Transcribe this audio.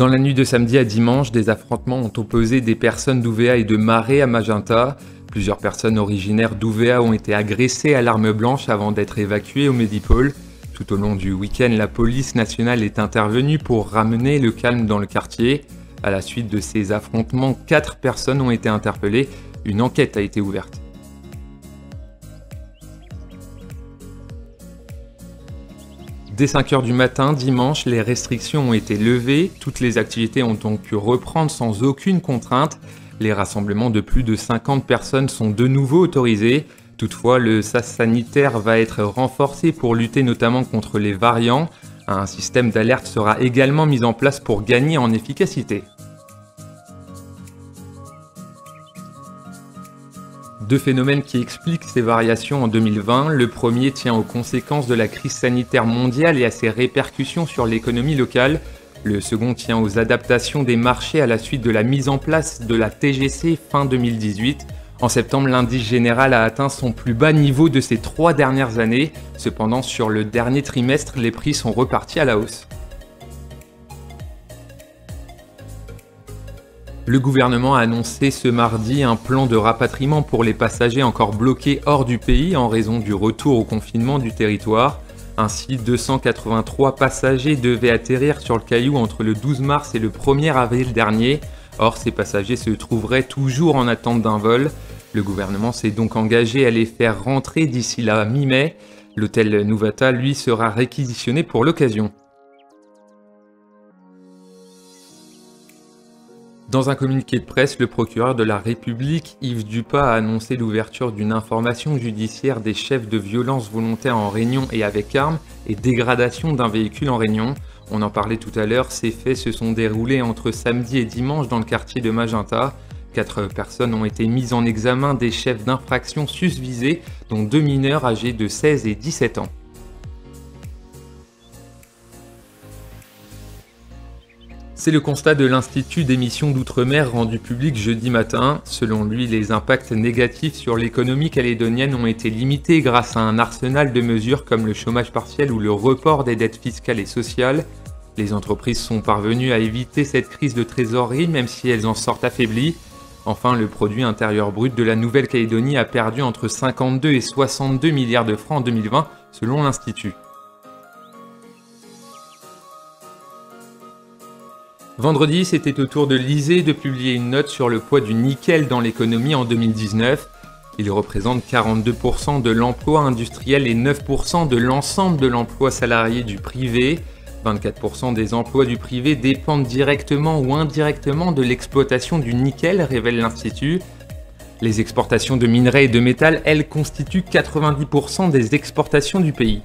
Dans la nuit de samedi à dimanche, des affrontements ont opposé des personnes d'Ouvéa et de Maré à Magenta. Plusieurs personnes originaires d'Ouvéa ont été agressées à l'arme blanche avant d'être évacuées au Medipôle. Tout au long du week-end, la police nationale est intervenue pour ramener le calme dans le quartier. À la suite de ces affrontements, 4 personnes ont été interpellées. Une enquête a été ouverte. Dès 5 h du matin, dimanche, les restrictions ont été levées. Toutes les activités ont donc pu reprendre sans aucune contrainte. Les rassemblements de plus de 50 personnes sont de nouveau autorisés. Toutefois, le sas sanitaire va être renforcé pour lutter notamment contre les variants. Un système d'alerte sera également mis en place pour gagner en efficacité. Deux phénomènes qui expliquent ces variations en 2020. Le premier tient aux conséquences de la crise sanitaire mondiale et à ses répercussions sur l'économie locale. Le second tient aux adaptations des marchés à la suite de la mise en place de la TGC fin 2018. En septembre, l'indice général a atteint son plus bas niveau de ces 3 dernières années. Cependant, sur le dernier trimestre, les prix sont repartis à la hausse. Le gouvernement a annoncé ce mardi un plan de rapatriement pour les passagers encore bloqués hors du pays en raison du retour au confinement du territoire. Ainsi, 283 passagers devaient atterrir sur le Caillou entre le 12 mars et le 1er avril dernier. Or, ces passagers se trouveraient toujours en attente d'un vol. Le gouvernement s'est donc engagé à les faire rentrer d'ici la mi-mai. L'hôtel Nouvata, lui, sera réquisitionné pour l'occasion. Dans un communiqué de presse, le procureur de la République, Yves Dupas, a annoncé l'ouverture d'une information judiciaire des chefs de violence volontaire en réunion et avec armes et dégradation d'un véhicule en réunion. On en parlait tout à l'heure, ces faits se sont déroulés entre samedi et dimanche dans le quartier de Magenta. 4 personnes ont été mises en examen des chefs d'infraction susvisés, dont 2 mineurs âgés de 16 et 17 ans. C'est le constat de l'Institut d'émission d'Outre-mer rendu public jeudi matin. Selon lui, les impacts négatifs sur l'économie calédonienne ont été limités grâce à un arsenal de mesures comme le chômage partiel ou le report des dettes fiscales et sociales. Les entreprises sont parvenues à éviter cette crise de trésorerie même si elles en sortent affaiblies. Enfin, le produit intérieur brut de la Nouvelle-Calédonie a perdu entre 52 et 62 milliards de francs en 2020 selon l'Institut. Vendredi, c'était au tour de l'ISEE de publier une note sur le poids du nickel dans l'économie en 2019. Il représente 42% de l'emploi industriel et 9% de l'ensemble de l'emploi salarié du privé. 24% des emplois du privé dépendent directement ou indirectement de l'exploitation du nickel, révèle l'Institut. Les exportations de minerais et de métal, elles, constituent 90% des exportations du pays.